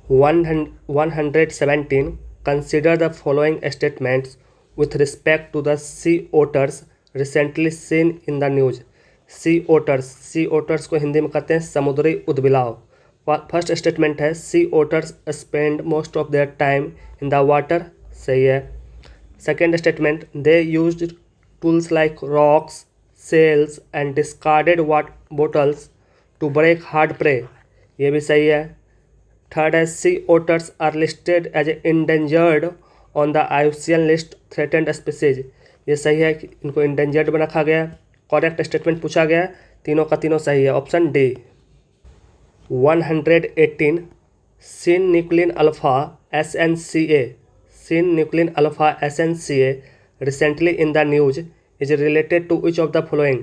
117. Consider the following statements with respect to the sea otters recently seen in the news. Sea otters को हिंदी में कहते हैं समुद्री उदबिलाव. First statement है sea otters spend most of their time in the water. सही है. Second statement, they used tools like rocks, shells and discarded bottles to break hard prey. ये भी सही है. थर्ड है sea otters are listed as endangered on the IUCN list threatened species. ये सही है कि इनको endangered में रखा गया. करेक्ट स्टेटमेंट पूछा गया, तीनों का तीनों सही है. Option D. 118. Sin-nuclein alpha SNCA recently in the news is related to which of the following?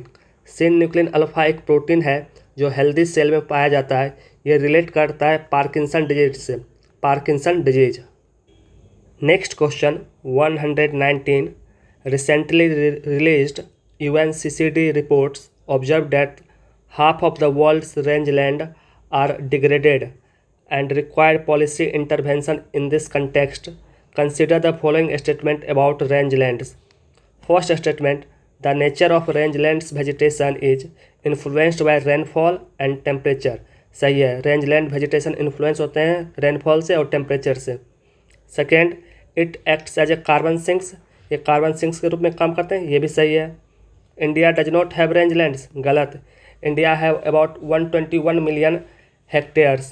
Sin-nuclein alpha एक प्रोटीन है जो हेल्दी सेल में पाया जाता है. ये रिलेट करता है पार्किंसन डिजीज से. Parkinson disease. Next question 119. Recently released UNCCD reports observed that half of the world's rangeland are degraded and require policy intervention. In this context, consider the following statement about rangelands. First statement, the nature of rangelands vegetation is influenced by rainfall and temperature. सही है, rangeland vegetation influence होते हैं rainfall से और temperature से. Second, it acts as a carbon sinks. ये carbon sinks के रूप में काम करते हैं. ये भी सही है. India does not have rangelands. गलत. India have about 121 million hectares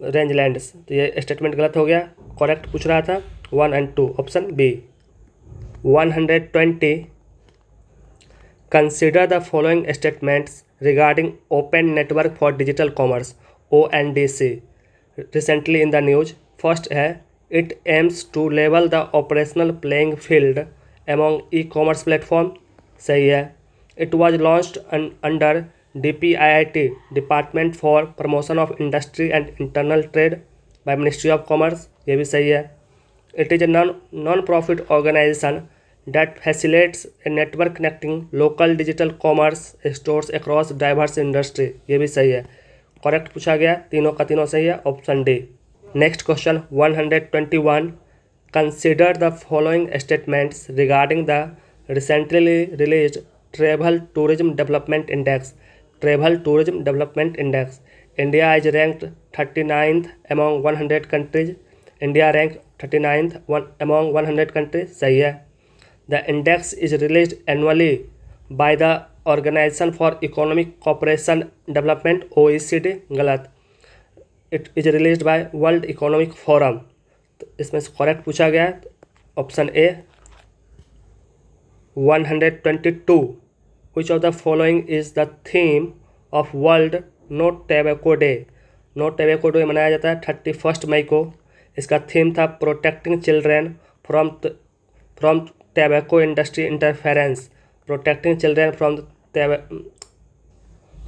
rangelands. तो ये स्टेटमेंट गलत हो गया. करेक्ट पूछ रहा था 1 and 2. Option B. 120. Consider the following statements regarding Open Network for Digital Commerce ONDC recently in the news. First है, it aims to level the operational playing field among e-commerce platform. सही है. It was launched under DPIIT Department for Promotion of Industry and Internal Trade by Ministry of Commerce. ये भी सही है. It is a non-profit organization that facilitates a network connecting local digital commerce stores across diverse industry. ये भी सही है. Correct पूछा गया, तीनों का तीनों सही है. Option D. Next question 121. Consider the following statements regarding the recently released Travel Tourism Development Index. Travel Tourism Development Index. India is ranked 39th among 100 countries. India ranked 39th among 100 countries. सही है. The index is released annually by the Organization for Economic Cooperation Development OECD. गलत. It is released by World Economic Forum. तो इसमें से correct पूछा गया है. Option A. 122. Which of the following is the theme of World No Tobacco Day? No tobacco day मनाया जाता है 31 मई को. इसका थीम था protecting children from tobacco industry interference. Protecting children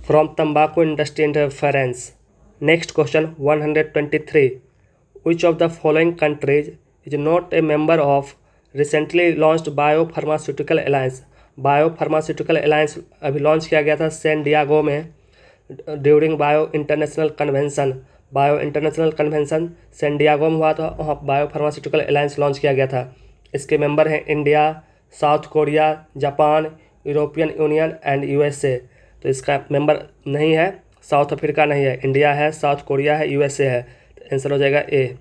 from तंबाकू industry interference. Next question 123. Which of the following countries is not a member of recently launched Biopharmaceutical Alliance? Biopharmaceutical alliance अभी launch किया गया था San Diego में during bio international convention San Diego में हुआ था. वहाँ बायोफार्मास्यूटिकल अलायंस लॉन्च किया गया था. इसके मेंबर हैं India, south Korea, Japan, European union and USA. तो इसका मेंबर नहीं है, साउथ अफ्रीका नहीं है, इंडिया है, साउथ कोरिया है, USA है. तो आंसर हो जाएगा ए.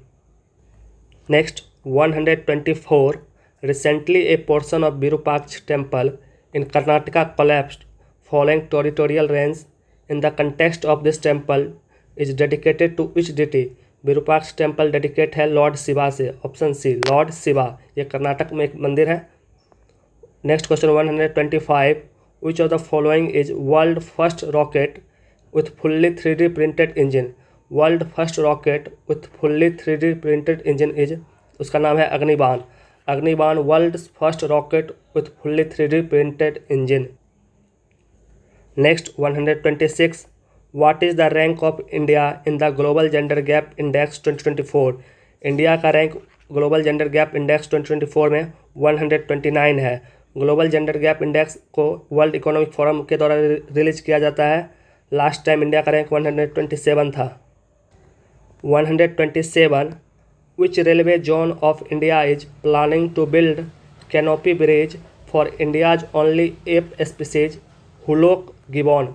Next 124. Recently, a portion of Virupaksha temple in Karnataka collapsed following territorial rains. In the context of this temple is dedicated to which deity? Virupaksha temple dedicate है lord Shiva से. Option C, lord Shiva. ये कर्नाटक में एक मंदिर है. Next question 125. Which of the following is world first rocket with fully 3D printed engine? World first rocket with fully 3D printed engine is, उसका नाम है Agnibaan. Agnibaan world first rocket with fully 3D printed engine. Next 126. What is the rank of India in the global gender gap index 2024? India का rank global gender gap index 2024 में 129 है. Global gender gap index को world economic forum के द्वारा release किया जाता है. Last time India का रैंक 127 था. 127. Which railway zone of India is planning to build canopy bridge for India's only ape species hoolock gibbon?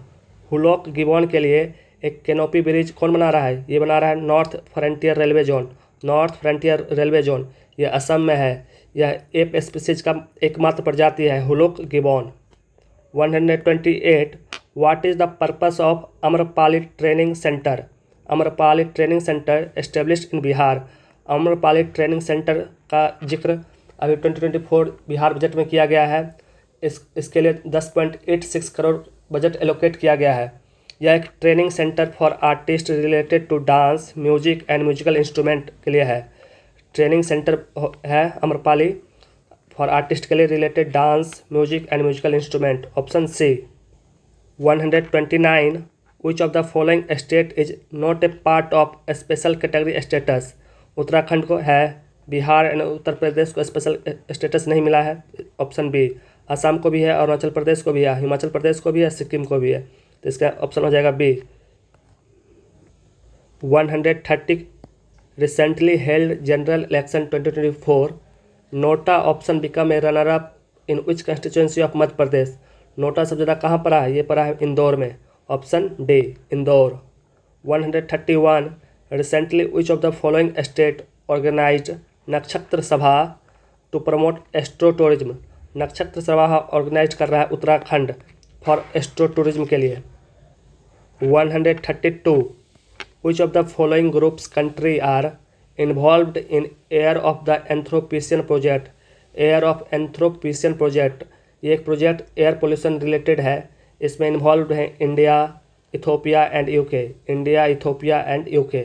Hoolock gibbon के लिए एक कैनोपी ब्रिज कौन बना रहा है? ये बना रहा है north frontier railway zone. North frontier railway zone ये असम में है। यह एप स्पीसीज का एकमात्र प्रजाति है hoolock gibbon. 128. What is the purpose of Amrapali training centre? Amrapali training centre established in Bihar. Amrapali training centre का जिक्र अभी 2024 बिहार बजट में किया गया है। इसके लिए 10.86 करोड़ बजट एलोकेट किया गया है। यह एक training centre for artist related to dance, music and musical instrument के लिए है। ट्रेनिंग सेंटर है अम्रपाली फॉर आर्टिस्ट के लिए related dance, music and musical instrument. Option C. 129. Which of the following state is not a part of special category status? Uttarakhand को है, Bihar and Uttar Pradesh को special status नहीं मिला है। Option B. असम को भी है, अरुणाचल प्रदेश को भी है, हिमाचल प्रदेश को भी है, सिक्किम को भी है। तो इसका ऑप्शन हो जाएगा B. 130. Recently held general election 2024 NOTA option become a runner up in which constituency of Madhya Pradesh? NOTA सबसे ज़्यादा कहाँ पड़ा है? ये पड़ा है इंदौर में। Option D Indore. 131. Recently which of the following state organised Nakshatra Sabha to promote astro tourism? नक्षत्र सभा ऑर्गेनाइज कर रहा है उत्तराखंड फॉर एस्ट्रो टूरिज्म के लिए। 132. Which of the following groups country are involved in air of the एंथ्रोपिशियन प्रोजेक्ट? एयर ऑफ एंथ्रोपिशियन project ये एक प्रोजेक्ट एयर पोल्यूशन रिलेटेड है। इसमें इन्वॉल्व हैं India, Ethiopia and UK. India, Ethiopia and UK.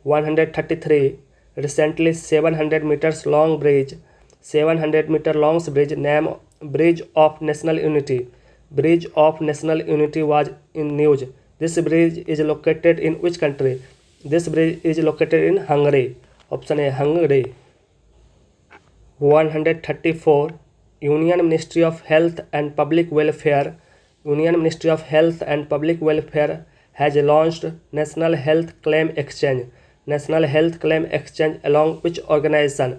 133. Recently 700 metres long bridge 700 metre long bridge name bridge of national unity. Bridge of national unity was in news. This bridge is located in which country? This bridge is located in Hungary. Option A Hungary. 134. Union ministry of health and public welfare union ministry of health and public welfare has launched national health claim exchange. National health claim exchange along which organisation?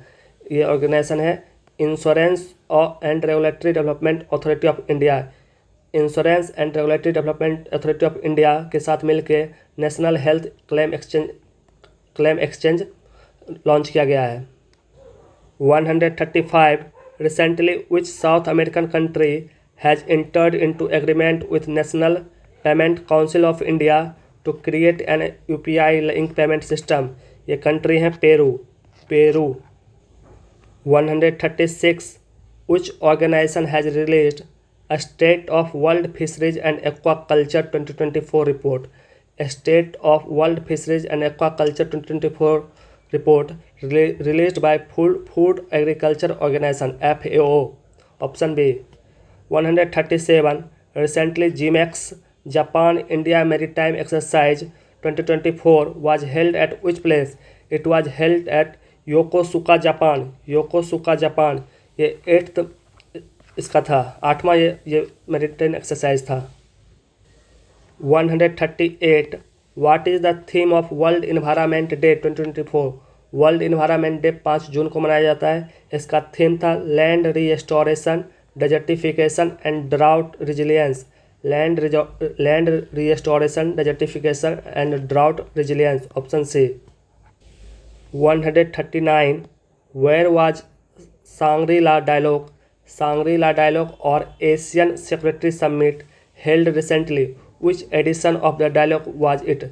ये organisation है insurance and regulatory development authority of India. Insurance and regulatory development authority of India के साथ मिलकर national health claim exchange launch किया गया है। 135. Recently, which South American country has entered into agreement with National Payment Council of India to create an UPI link payment system? ये country है Peru. 136. Which organization has released a State of World Fisheries and Aquaculture 2024 report? A State of World Fisheries and Aquaculture 2024 report released by Food Agriculture Organization FAO. Option B. 137. Recently GMEX Japan India Maritime Exercise 2024 was held at which place? It was held at Yokosuka Japan. ये 8th इसका था, 8वां ये maritime exercise था। 138. What is the theme of world environment day 2024? World environment day 5 जून को मनाया जाता है। इसका थीम था land restoration, desertification and drought resilience. Land restoration, desertification and drought resilience. Option C. 139. Where was Shangri-La dialogue और Asian security summit held recently? Which edition of the dialogue was it?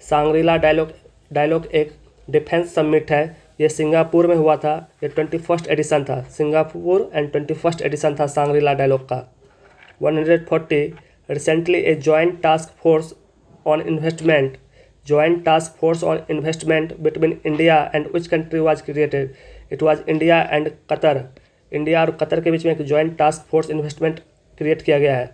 Shangri-La dialogue एक defence summit है। ये Singapore में हुआ था। ये 21st addition था। Singapore and 21st addition था सांग्री-ला डायलॉग का। 140. Recently a joint task force on investment between India and which country was created? It was India and Qatar. India और कतर के बीच में एक joint task force investment create किया गया है।